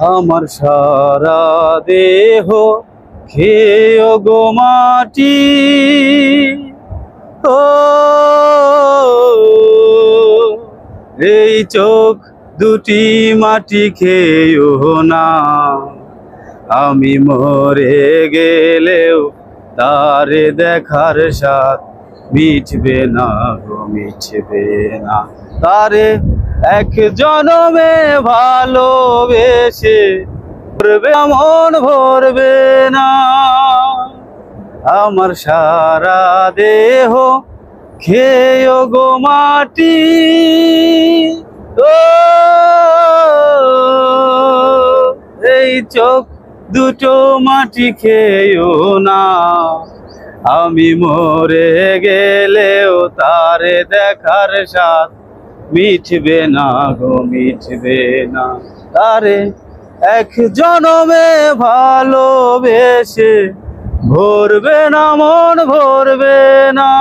আমার সারা দেহ খেয়ে গো মাটি, ও এই চোখ দুটি মাটি খেয়েও না। আমি মরে গেলেও তারে দেখার স্বাদ মিটবে না গো, মিটবে না। তারে এক জনমে ভালোবেসে ভরবে মন ভরবে না। আমার সারা দেহ খেয়ে গো মাটি, ও এই চোখ দুটো মাটি খেয়েও না। আমি মরে গেলেও তারে দেখার স্বাদ মিটবে না গো, মিটবে না। তারে এক জনমে ভালোবেসে ভরবে না মন ভরবে না।